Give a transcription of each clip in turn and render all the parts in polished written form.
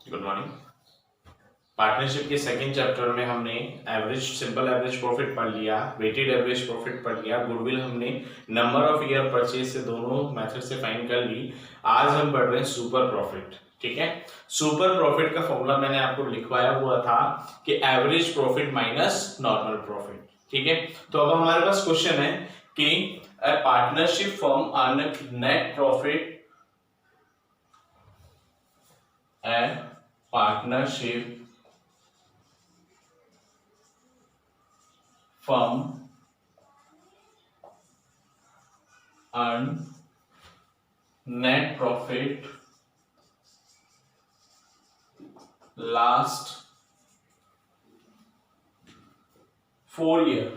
Good morning. Partnership के second chapter में हमने एवरेज सिंपल एवरेज प्रॉफिट पढ़ लिया, वेटेड एवरेज प्रॉफिट पढ़ लिया, गुडविल हमने नंबर ऑफ ईयर परचेज से दोनों मेथड से फाइंड कर ली। आज हम पढ़ रहे हैं सुपर प्रॉफिट। ठीक है, सुपर प्रॉफिट का फॉर्मूला मैंने आपको लिखवाया हुआ था कि average profit minus normal profit. ठीक है, तो अब हमारे पास क्वेश्चन है कि a partnership firm earn net profit a partnership firm earn net profit last 4 year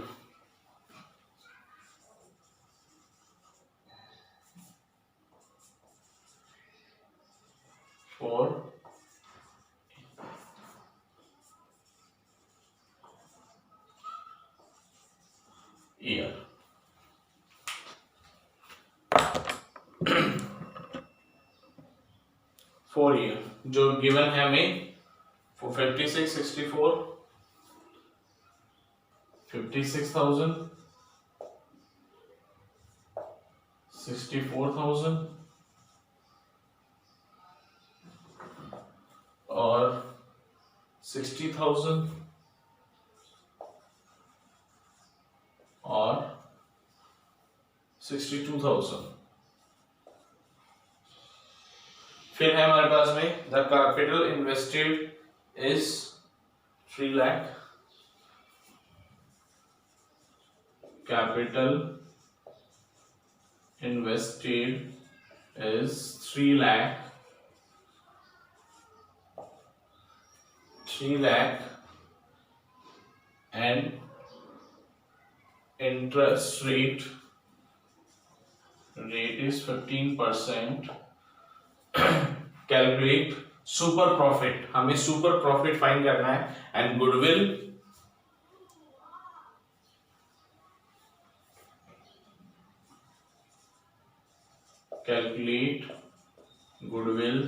for year। 4 year जो गिवन है हमें 56, 64, 56,000, 64,000 और 60,000 और 62,000। फिर है हमारे पास में the capital invested is 3 lakh. Capital invested is 3 lakh, 3 lakh and interest rate is 15%। Calculate super profit, हमें सुपर प्रॉफिट फाइंड करना है and goodwill calculate goodwill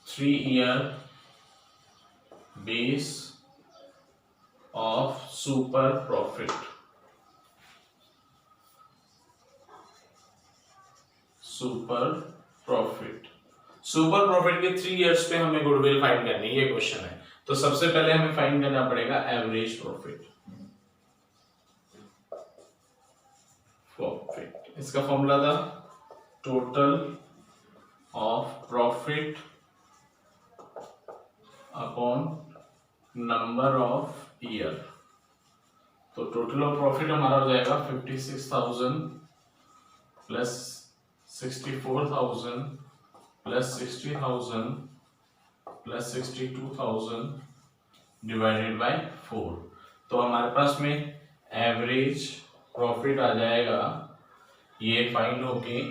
3 year base of super profit। Super profit के 3 इयर्स पे हमें गुडविल फाइंड करनी है, ये question है। तो सबसे पहले हमें फाइंड करना पड़ेगा एवरेज प्रॉफिट। इसका फॉर्मूला था total of profit upon number of year. तो टोटल ऑफ प्रॉफिट हमारा हो जाएगा 56,000 plus 64,000 plus 60,000 plus 62,000 divided by 4। तो हमारे पास में एवरेज प्रॉफिट आ जाएगा, ये फाइंड होके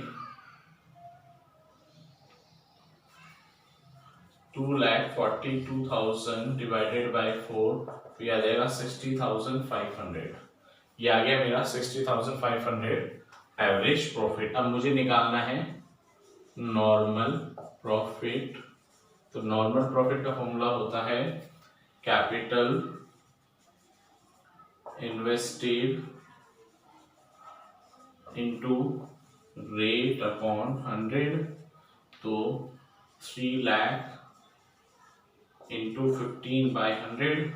2,42,000 डिवाइडेड बाय 4, तो ये आ जाएगा 60,500। ये आ गया मेरा 60,500 एवरेज प्रॉफिट। अब मुझे निकालना है नॉर्मल प्रॉफिट। तो नॉर्मल प्रॉफिट का फॉर्मूला होता है capital invested into rate upon 100। तो 3 लाख इंटू 15/100,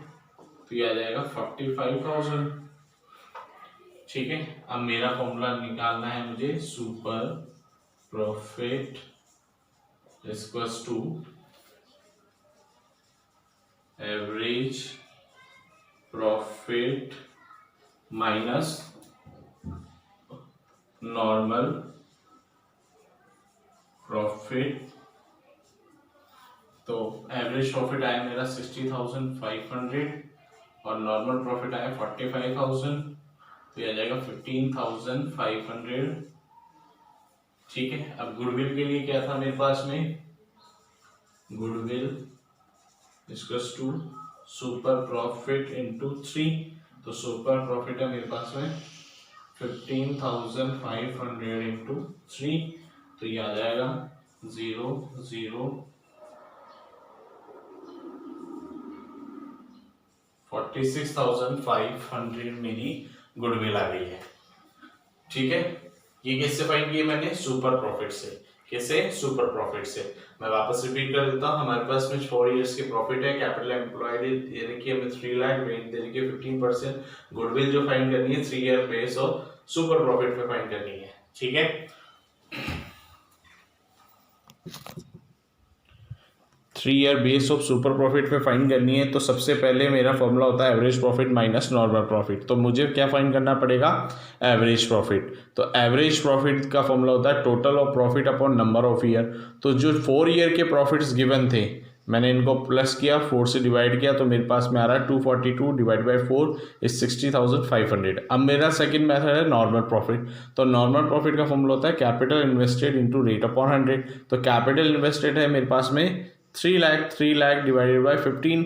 तो ये आ जाएगा 45,000। ठीक है, अब मेरा फॉर्मूला निकालना है मुझे super profit equals to average profit minus normal profit. तो एवरेज प्रॉफिट आया मेरा 60,500 और नॉर्मल प्रॉफिट आया 45,000, तो ये आ जाएगा 15,500। ठीक है, अब गुडविल के लिए क्या था मेरे पास में, goodwill equals to super profit into 3। तो सुपर प्रॉफिट है मेरे पास में 15,500 इंटू 3, तो ये आ जाएगा 0 0 46,500 मेरी गुडविल आ गई है। ठीक है, ये किससे फाइंड किए मैंने? सुपर प्रॉफिट से। कैसे? सुपर प्रॉफिट से। मैं वापस रिपीट कर देता हूँ, हमारे पास में 4 इयर्स की प्रॉफिट है, कैपिटल एम्प्लॉयड दे रखी है हमें 3 लाख, रेट दे रखी है 15%, गुडविल जो फाइंड करनी है 3 ईयर बेस और सुपर प्रॉफिट पे फाइंड करनी है। ठीक है, 3 year base of super profit पे फाइंड करनी है, तो सबसे पहले मेरा फॉर्मूला होता है average profit minus normal profit. तो मुझे क्या फाइंड करना पड़ेगा? Average profit. तो एवरेज प्रॉफिट का फॉर्मूला होता है total of profit upon number of year. तो जो 4 ईयर के प्रॉफिट्स गिवन थे, मैंने इनको प्लस किया, 4 से डिवाइड किया, तो मेरे पास में आ रहा है 242 डिवाइड बाई 4 इज 60,500। अब मेरा सेकंड मेथड है नॉर्मल प्रॉफिट। तो नॉर्मल प्रॉफिट का फॉर्मूला होता है capital invested into rate upon 100। तो कैपिटल इन्वेस्टेड है मेरे पास में 3 lakh divided by 15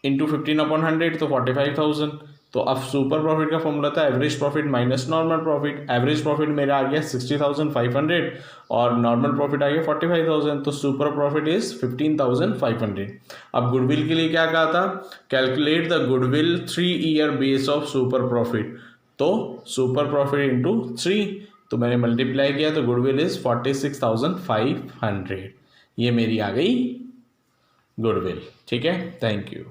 into 15 upon 100, तो 45,000। तो अब सुपर प्रॉफिट का फॉर्मूला था average profit minus normal profit. Average profit मेरा आ गया 60,500 और नॉर्मल प्रॉफिट आ गया 45,000, तो सुपर प्रॉफिट इज 15,500। अब गुडविल के लिए क्या कहा था? Calculate the goodwill 3 year base of super profit. तो सुपर प्रॉफिट इंटू 3, तो मैंने मल्टीप्लाई किया, तो गुडविल इज 46,500। ये मेरी आ गई गुडविल। ठीक है, थैंक यू।